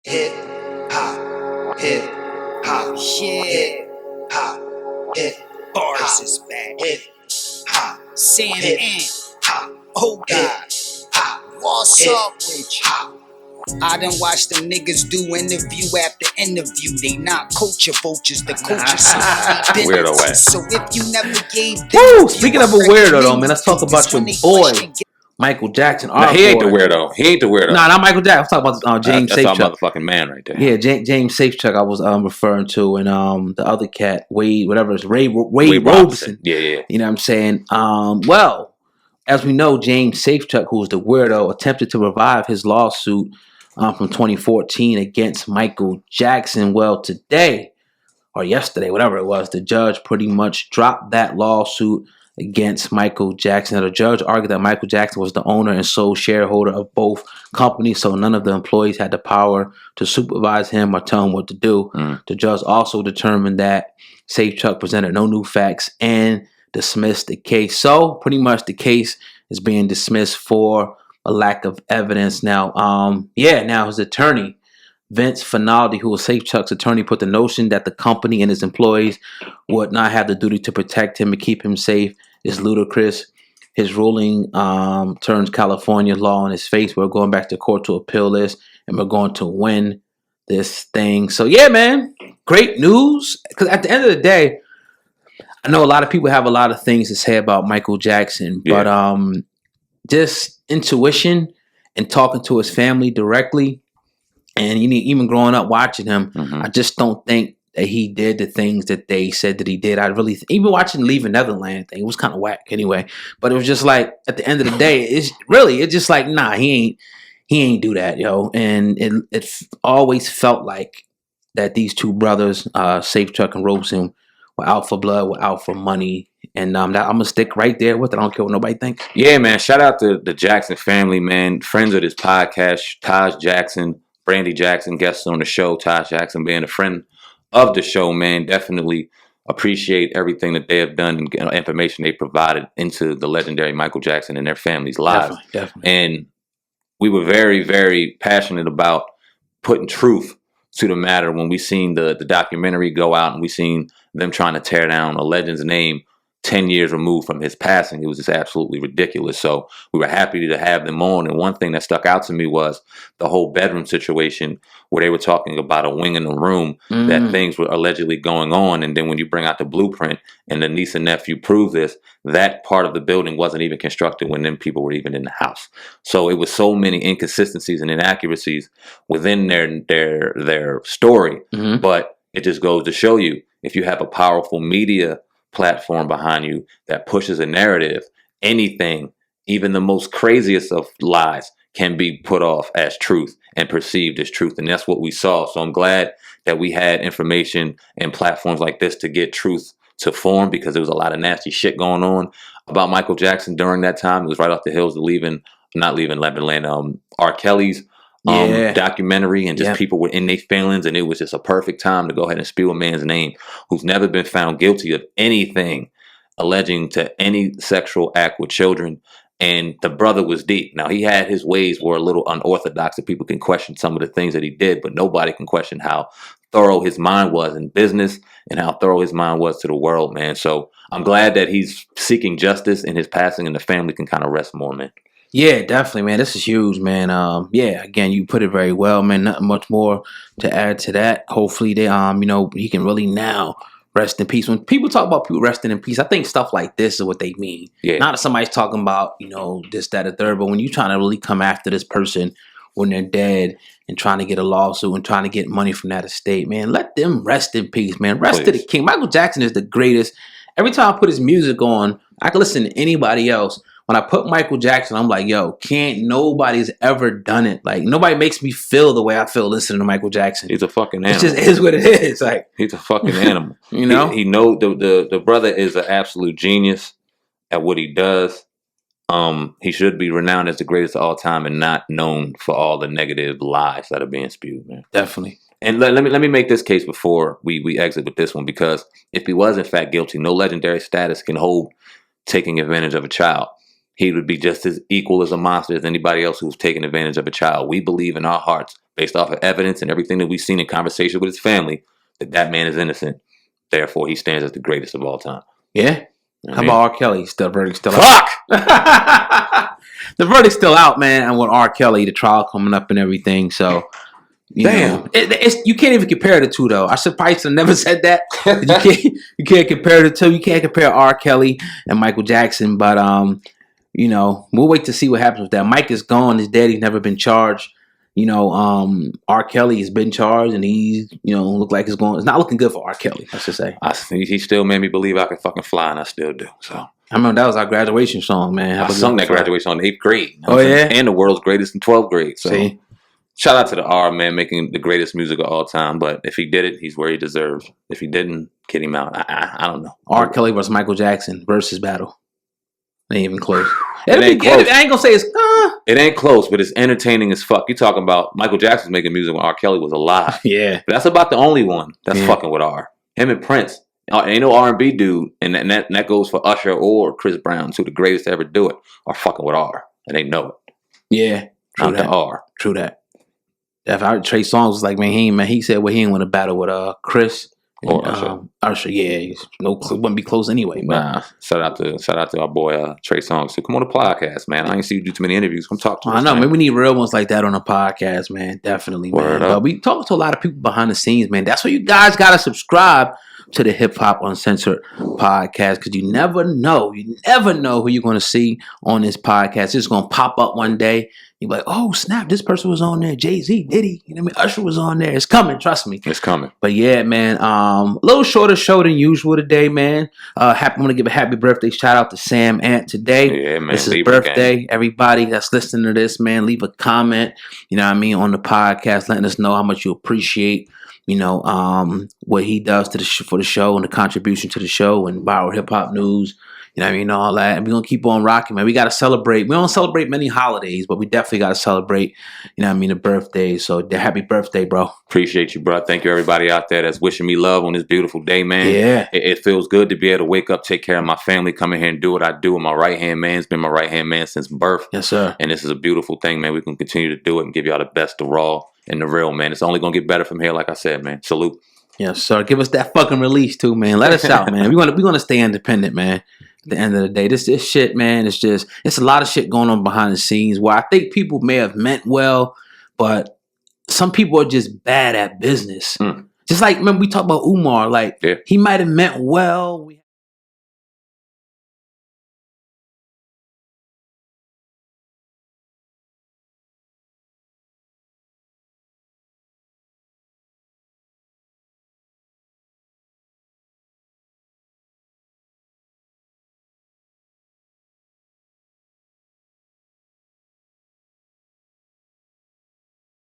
hip hop, hip hop, hip hop, hip bars is back. Hip hop, Sam and oh God, what's up with you? I done watched them niggas do interview after interview. They not culture vultures, the culture so weirdo ass. So if you never gave them Woo! Speaking of a weirdo though, man, let's talk about your boy Michael Jackson. Nah, he ain't the weirdo. He ain't the weirdo. Nah, not Michael Jackson. I'm talking about James Safechuck. That's our motherfucking man right there. Yeah, James Safechuck I was referring to, and the other cat, Wade Robson. Yeah. You know what I'm saying? Well, as we know, James Safechuck, who's the weirdo, attempted to revive his lawsuit from 2014 against Michael Jackson. Well, today or yesterday, whatever it was, the judge pretty much dropped that lawsuit against Michael Jackson. The judge argued that Michael Jackson was the owner and sole shareholder of both companies, so none of the employees had the power to supervise him or tell him what to do. The judge also determined that Safechuck presented no new facts and dismissed the case. So pretty much the case is being dismissed for a lack of evidence. Now, now his attorney, Vince Finaldi, who was Safechuck's attorney, put the notion that the company and his employees would not have the duty to protect him and keep him safe is ludicrous. His ruling turns California law on his face. We're going back to court to appeal this, and we're going to win this thing. So yeah, man, great news. Because at the end of the day, I know a lot of people have a lot of things to say about Michael Jackson, but just intuition and talking to his family directly, and even growing up watching him, I just don't think that he did the things that they said that he did. I really, even watching Leaving Neverland thing, it was kind of whack anyway. But it was just like, at the end of the day, it's just like, nah, he ain't do that, yo. And it always felt like that these two brothers, Safechuck and Robson, were out for blood, were out for money. And I'm going to stick right there with it. I don't care what nobody thinks. Yeah, man. Shout out to the Jackson family, man. Friends of this podcast, Taj Jackson, Brandy Jackson, guests on the show. Taj Jackson being a friend of the show, man. Definitely appreciate everything that they have done and information they provided into the legendary Michael Jackson and their family's lives. Definitely. And we were very, very passionate about putting truth to the matter when we seen the documentary go out and we seen them trying to tear down a legend's name 10 years removed from his passing. It was just absolutely ridiculous. So we were happy to have them on. And one thing that stuck out to me was the whole bedroom situation where they were talking about a wing in the room that things were allegedly going on. And then when you bring out the blueprint and the niece and nephew prove this, that part of the building wasn't even constructed when them people were even in the house. So it was so many inconsistencies and inaccuracies within their story. But it just goes to show you, if you have a powerful media platform behind you that pushes a narrative, anything, even the most craziest of lies, can be put off as truth and perceived as truth. And that's what we saw. So I'm glad that we had information and platforms like this to get truth to form, because there was a lot of nasty shit going on about Michael Jackson during that time. It was right off the heels of not Leaving Neverland, R. Kelly's documentary, and just people were in their feelings, and it was just a perfect time to go ahead and spew a man's name who's never been found guilty of anything alleging to any sexual act with children. And the brother was deep. Now, he had his ways were a little unorthodox, that people can question some of the things that he did, but nobody can question how thorough his mind was in business and how thorough his mind was to the world, man. So I'm glad that he's seeking justice in his passing, and the family can kind of rest more, man. Yeah, definitely, man. This is huge, man. Again, you put it very well, man. Nothing much more to add to that. Hopefully they, he can really now rest in peace. When people talk about people resting in peace, I think stuff like this is what they mean. Yeah. Not that somebody's talking about, this, that, or third, but when you're trying to really come after this person when they're dead and trying to get a lawsuit and trying to get money from that estate, man, let them rest in peace, man. Rest to the king. Michael Jackson is the greatest. Every time I put his music on, I can listen to anybody else. When I put Michael Jackson, I'm like, yo, nobody's ever done it. Like, nobody makes me feel the way I feel listening to Michael Jackson. He's a fucking animal. It just is what it is. Like, he's a fucking animal. He know the brother is an absolute genius at what he does. He should be renowned as the greatest of all time and not known for all the negative lies that are being spewed, man. Definitely. And let me make this case before we exit with this one, because if he was in fact guilty, no legendary status can hold taking advantage of a child. he would be just as equal as a monster as anybody else who's taking advantage of a child. We believe in our hearts, based off of evidence and everything that we've seen in conversation with his family, that man is innocent. Therefore, he stands as the greatest of all time. Yeah. How about R. Kelly? The verdict's still out. The verdict's still out, man. And with R. Kelly, the trial coming up and everything. So, you know, you can't even compare the two, though. I should probably have never said that. You can't compare the two. You can't compare R. Kelly and Michael Jackson. But you know, we'll wait to see what happens with that. Mike is gone. His daddy's never been charged. You know, R. Kelly has been charged, and he's, you know, look like it's not looking good for R. Kelly, I should say. He still made me believe I could fucking fly, and I still do. So I remember that was our graduation song, man. I sung that graduation on 8th grade. Oh, yeah? And the world's greatest in 12th grade. So see? Shout out to the R, man, making the greatest music of all time. But if he did it, he's where he deserves. If he didn't, kid him out. I don't know. R. Kelly versus Michael Jackson versus battle. Ain't even close. It ain't close. I ain't gonna say it's. It ain't close, but it's entertaining as fuck. You talking about Michael Jackson was making music when R. Kelly was alive. Yeah, but that's about the only one that's fucking with R. Him and Prince. Ain't no R&B dude, and that goes for Usher or Chris Brown, two of the greatest to ever do it, are fucking with R, and they know it. Yeah, true that. R. True that. If Trey Songz was like, he said, well, he ain't want to battle with Chris. Or Usher. Usher, yeah, wouldn't be close anyway. Nah, shout out to our boy Trey Songz. So come on the podcast, man. I ain't see you do too many interviews. Come talk to us. I know, man. Maybe we need real ones like that on the podcast, man. Definitely, man. But we talk to a lot of people behind the scenes, man. That's why you guys gotta subscribe to the Hip Hop Uncensored podcast, because you never know who you're gonna see on this podcast. It's just gonna pop up one day. You're like, oh snap, this person was on there. Jay-Z, Diddy, you know what I mean? Usher was on there. It's coming, trust me. It's coming. But yeah, man, a little shorter show than usual today, man. I want to give a happy birthday shout out to Sam Ant today. Yeah, man. This is his birthday. Everybody that's listening to this, man, leave a comment, you know what I mean, on the podcast, letting us know how much you appreciate, you know, what he does for the show and the contribution to the show and viral hip hop news. You know what I mean? All that. And we're going to keep on rocking, man. We got to celebrate. We don't celebrate many holidays, but we definitely got to celebrate, you know what I mean, the birthday. So happy birthday, bro. Appreciate you, bro. Thank you, everybody out there that's wishing me love on this beautiful day, man. Yeah. It feels good to be able to wake up, take care of my family, come in here and do what I do with my right-hand man. It's been my right-hand man since birth. Yes, sir. And this is a beautiful thing, man. We can continue to do it and give y'all the best, the raw, and the real, man. It's only going to get better from here, like I said, man. Salute. Yes, sir. Give us that fucking release, too, man. Let us out, man. We're gonna stay independent, man. At the end of the day, this shit, man, it's a lot of shit going on behind the scenes where I think people may have meant well, but some people are just bad at business. Just like, remember we talked about Umar, like he might have meant well.